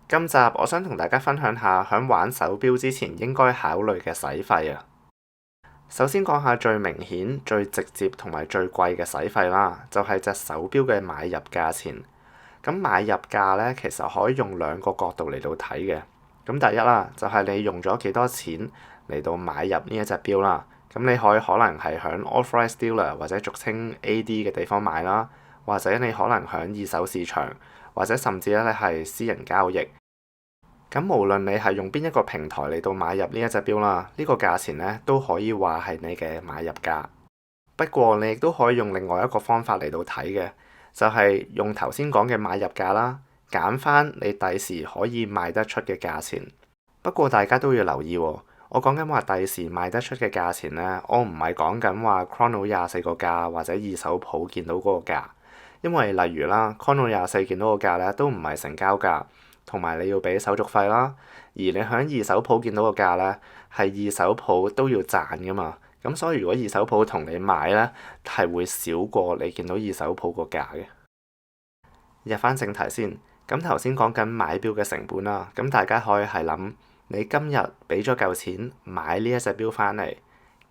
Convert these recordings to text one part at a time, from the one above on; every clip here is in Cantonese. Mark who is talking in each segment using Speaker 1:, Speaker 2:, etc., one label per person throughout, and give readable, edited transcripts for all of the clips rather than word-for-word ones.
Speaker 1: 今集我想同大家分享下響玩手錶之前應該考慮嘅使費啊。首先講下最明顯、最直接同埋最貴嘅使費啦，就係隻手錶嘅買入價錢。咁買入價呢，其實可以用兩個角度嚟到睇嘅。咁第一啦，就係你用咗幾多錢嚟到買入呢一隻錶啦。咁你可能係響 authorized dealer 或者俗稱 AD 嘅地方買啦，或者你可能響二手市場，或者甚至咧係私人交易。咁無論你係用邊一個平台嚟到買入呢一隻錶啦，呢個價錢呢都可以話係你嘅買入價。不過你亦都可以用另外一個方法嚟到睇嘅，就係用頭先講嘅買入價啦，減翻你第時可以賣得出嘅價錢。不過大家都要留意喎，我講緊話第時賣得出嘅價錢呢，我唔係講緊話 Chrono 24個價或者二手鋪見到嗰個價，因為例如啦，Chrono 24見到個價呢都唔係成交價，同埋你要俾手續費啦。而你喺二手鋪見到個價呢，係二手鋪都要賺噶嘛。咁所以如果二手鋪同你買呢，係會少過你見到二手鋪個價嘅。入翻正題先，咁頭先講緊買錶嘅成本啦，咁大家可以係諗，你今日俾咗嚿錢買呢一隻錶翻嚟，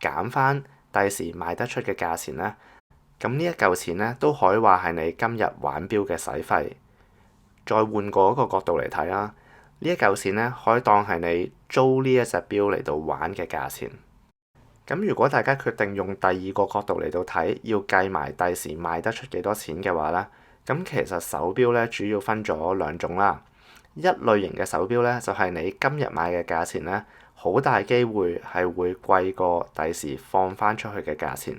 Speaker 1: 減翻第時賣得出嘅價錢呢，咁呢一嚿錢呢，都可以話係你今日玩錶嘅使費。再換過一個角度嚟睇啦，呢一嚿錢呢，可以當係你租呢一隻錶嚟到玩嘅價錢。咁如果大家決定用第二個角度嚟到睇，要計埋第時賣得出幾多錢嘅話呢，咁其實手錶呢主要分咗兩種啦。一類型嘅手錶呢，就係你今日買嘅價錢呢，好大機會係會貴過第時放翻出去嘅價錢。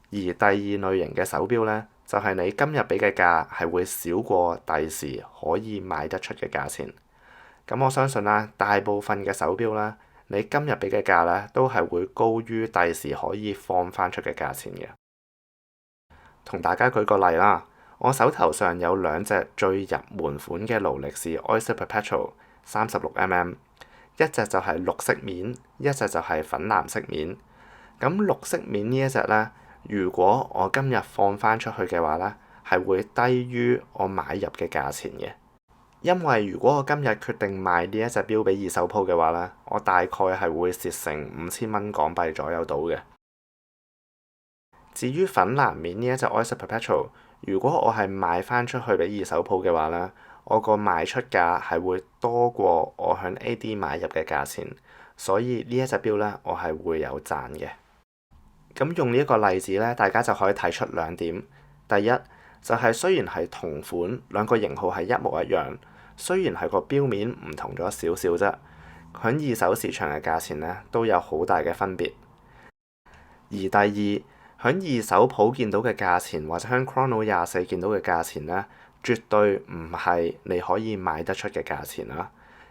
Speaker 1: 而第二類型嘅手錶呢，就係你今日俾嘅價係會少過第時可以賣得出嘅價錢。咁我相信啦，大部分嘅手錶啦，你今日俾嘅價呢，都係會高於第時可以放翻出嘅價錢嘅。同大家舉個例啦，我手頭上有兩隻最入門款嘅勞力士 Oyster Perpetual 36mm，一隻就係綠色面，一隻就係粉藍色面。咁綠色面呢一隻呢，如果我今日放翻出去嘅話呢，係會低於我買入嘅價錢嘅。因為如果我今日決定賣呢一隻錶俾二手鋪嘅話呢，我大概係會蝕成5000蚊港幣左右到嘅。至於粉藍面呢一隻 Oyster Perpetual，如果我係賣翻出去俾二手鋪嘅話呢，我個賣出價係會多過我響 AD 買入嘅價錢，所以呢一隻錶呢，我係會有賺嘅。咁用呢一個例子呢，大家就可以睇出兩點。第一就係雖然係同款，兩個型號係一模一樣。雖然係個錶面唔同咗少少啫，響二手市場嘅價錢呢都有好大嘅分別。而第二，響二手鋪見到嘅價錢或者響 Chrono 24見到嘅價錢呢，絕對唔係你可以賣得出嘅價錢啦。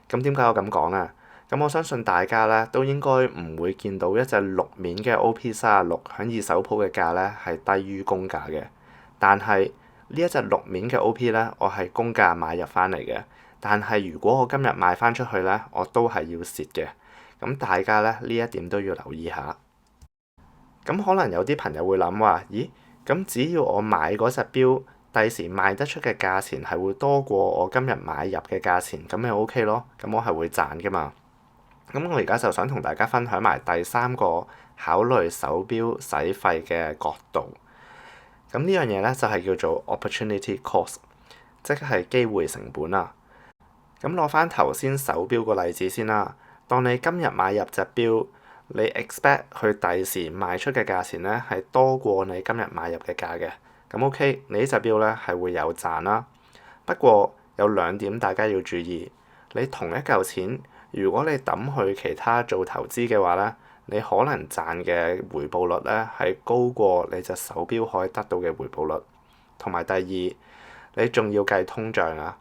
Speaker 1: 咁點解我咁講呢？咁我相信大家呢都應該唔會見到一隻綠面嘅 OP36響二手鋪嘅價呢係低於公價嘅，但係呢一隻綠面嘅 OP 呢，我係公價買入翻嚟嘅。但係如果我今日賣翻出去呢，我都係要蝕嘅。咁大家呢，呢一點都要留意下。咁可能有啲朋友會諗話：咦？咁只要我買嗰隻錶，第時賣得出嘅價錢係會多過我今日買入嘅價錢，咁咪 OK 咯？咁我係會賺噶嘛？咁我而家就想同大家分享埋第三個考慮手錶使費嘅角度。咁呢樣嘢呢，就係叫做 opportunity cost， 即係機會成本啊。咁攞翻頭先手錶個例子先啦。當你今日買入隻錶，你 expect 佢第時賣出嘅價錢呢係多過你今日買入嘅價嘅，咁 OK，你呢隻錶呢係會有賺啦。不過有兩點大家要注意，你同一嚿錢，如果你抌去其他做投資嘅話呢，你可能賺嘅回報率呢係高過你隻手錶可以得到嘅回報率。同埋第二，你仲要計通脹啊。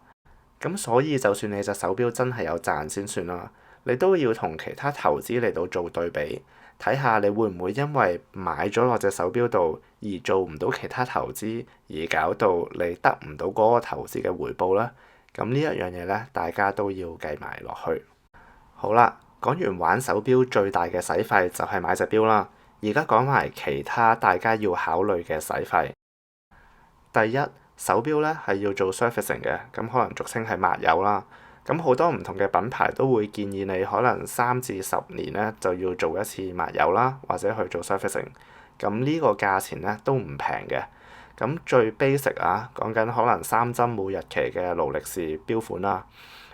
Speaker 1: 咁所以就算你隻手錶真係有賺先算啦，你都要同其他投資嚟到做對比，睇下你會唔會因為買咗落隻手錶度而做唔到其他投資，而搞到你得唔到嗰個投資嘅回報啦。咁呢一樣嘢呢，大家都要計埋落去。好啦，講完玩手錶最大嘅使費就係買隻錶啦，而家講埋其他大家要考慮嘅使費。第一，手錶呢係要做 servicing 嘅，咁可能俗稱係抹油啦。咁好多唔同嘅品牌都會建議你可能3至10年咧就要做一次抹油啦，或者去做 servicing。咁呢個價錢咧都唔平嘅。咁最 basic 啊，講緊可能3針冇日期嘅勞力士錶款啦。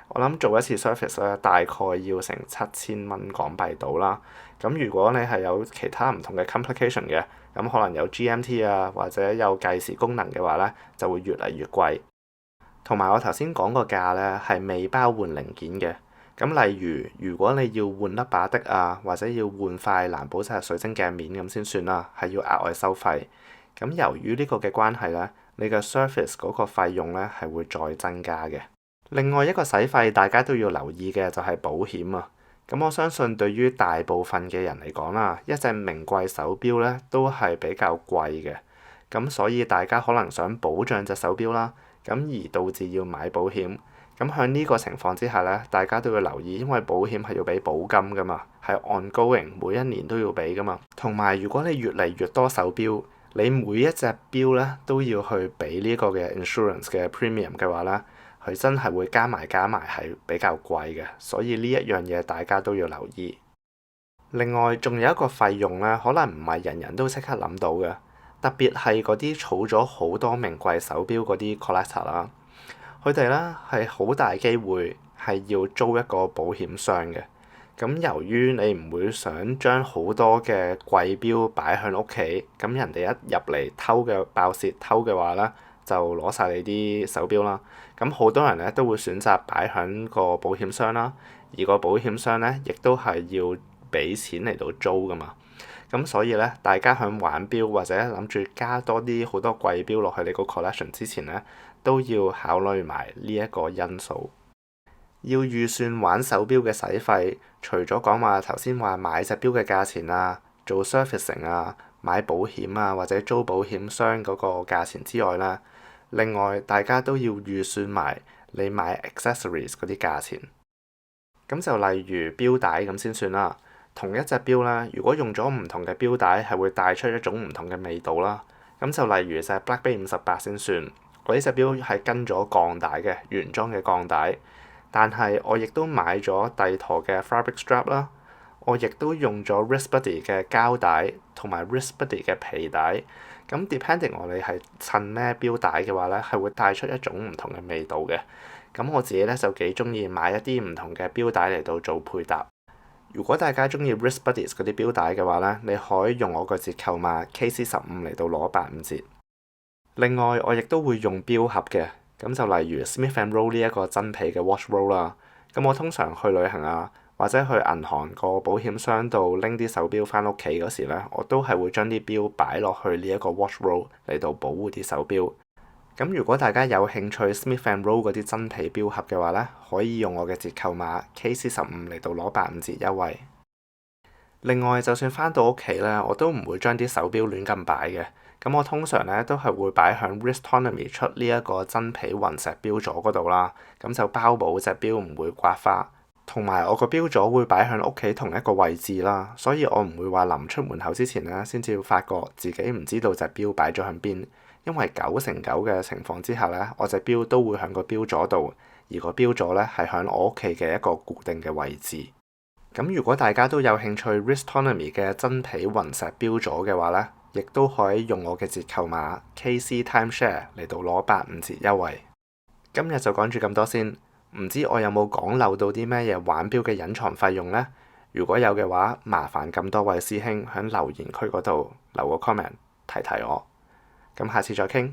Speaker 1: 我諗做一次 service 咧，大概要成7000蚊港幣到啦。咁如果你係有其他唔同嘅 complication 嘅，咁可能有 GMT 啊，或者有計時功能嘅話咧，就會越嚟越貴。同埋我頭先講個價咧係未包換零件嘅。咁例如如果你要換粒把的啊，或者要換塊藍寶石水晶鏡面咁先算啦，係要額外收費。咁由於呢個嘅關係咧，你嘅 service 嗰個費用咧係會再增加嘅。另外一個使費大家都要留意嘅就係保險啊。咁我相信對於大部分嘅人嚟講啦，一隻名貴手錶咧都係比較貴嘅。咁所以大家可能想保障隻手錶啦，咁而導致要買保險。咁喺呢個情況之下咧，大家都要留意，因為保險係要俾保金噶嘛，係 ongoing 每一年都要俾噶嘛。同埋如果你越嚟越多手錶，你每一隻錶咧都要去俾呢個嘅 insurance 嘅 premium 嘅話咧，佢真係會加埋係比較貴嘅，所以呢一樣嘢大家都要留意。另外仲有一個費用咧，可能唔係人人都即刻諗到嘅，特別係嗰啲儲咗好多名貴手錶嗰啲 collector 啦，佢哋咧係好大機會係要租一個保險箱嘅。咁由於你唔會想將好多嘅貴錶擺喺屋企，咁人哋一入嚟爆竊偷嘅話咧，就攞晒你啲手錶啦。咁好多人咧都會選擇擺喺個保險箱啦，而個保險箱咧亦都係要俾錢嚟到租噶嘛。咁所以咧，大家喺玩錶或者諗住加多啲好多貴錶落去你個 collection 之前咧，都要考慮埋呢一個因素。要預算玩手錶嘅使費，除咗講話頭先話買隻錶嘅價錢啊、做 servicing 啊、買保險啊或者租保險箱嗰個價錢之外啦，另外大家都要預算埋你買 accessories 嗰啲價錢。咁就例如錶帶咁先算啦。同一隻錶啦，如果用咗唔同嘅錶帶，係會帶出一種唔同嘅味道啦。咁就例如就係 Black Bay 58先算，我呢隻錶係跟咗鋼帶嘅原裝嘅鋼帶。但係我亦都買咗帝陀嘅 fabric strap 啦，我亦都用咗 wristbody 嘅膠帶同埋 wristbody 嘅皮帶。咁 depending 我哋係襯咩錶帶嘅話咧，係會帶出一種唔同嘅味道嘅。咁我自己咧就幾中意買一啲唔同嘅錶帶嚟到做配搭。如果大家中意 wristbodies 嗰啲錶帶嘅話咧，你可以用我個折扣碼 KC15嚟到攞85折。另外我亦都會用錶盒嘅。咁就例如 Smith and Rowe 呢一個真皮嘅 watch roll 啦。咁我通常去旅行啊，或者去銀行個保險箱度拎啲手錶翻屋企嗰時咧，我都係會將啲錶擺落去呢一個 watch roll 嚟到保護啲手錶。咁如果大家有興趣 Smith and Rowe 嗰啲真皮錶盒嘅話咧，可以用我嘅折扣碼 KC15嚟到攞85折優惠。另外，就算翻到屋企咧，我都唔會將啲手錶亂咁擺嘅。咁我通常咧都係會擺喺 Wristonomy 出呢一個真皮雲石錶座嗰度啦，咁就包保隻錶唔會刮花。同埋我個錶座會擺喺屋企同一個位置啦，所以我唔會話臨出門口之前咧先至發覺自己唔知道隻錶擺咗喺邊，因為9成9嘅情況之下咧，我隻錶都會喺個錶座度，而個錶座咧係喺我屋企嘅一個固定嘅位置。咁如果大家都有興趣 Wristonomy 嘅真皮雲石錶座嘅話咧，亦都可以用我嘅折扣碼 KC Timeshare 嚟到攞85折優惠。今日就講住咁多先，唔知我有冇講漏到啲咩嘢玩錶嘅隱藏費用呢？如果有嘅話，麻煩咁多位師兄喺留言區嗰度留個 comment 提提我。咁下次再傾。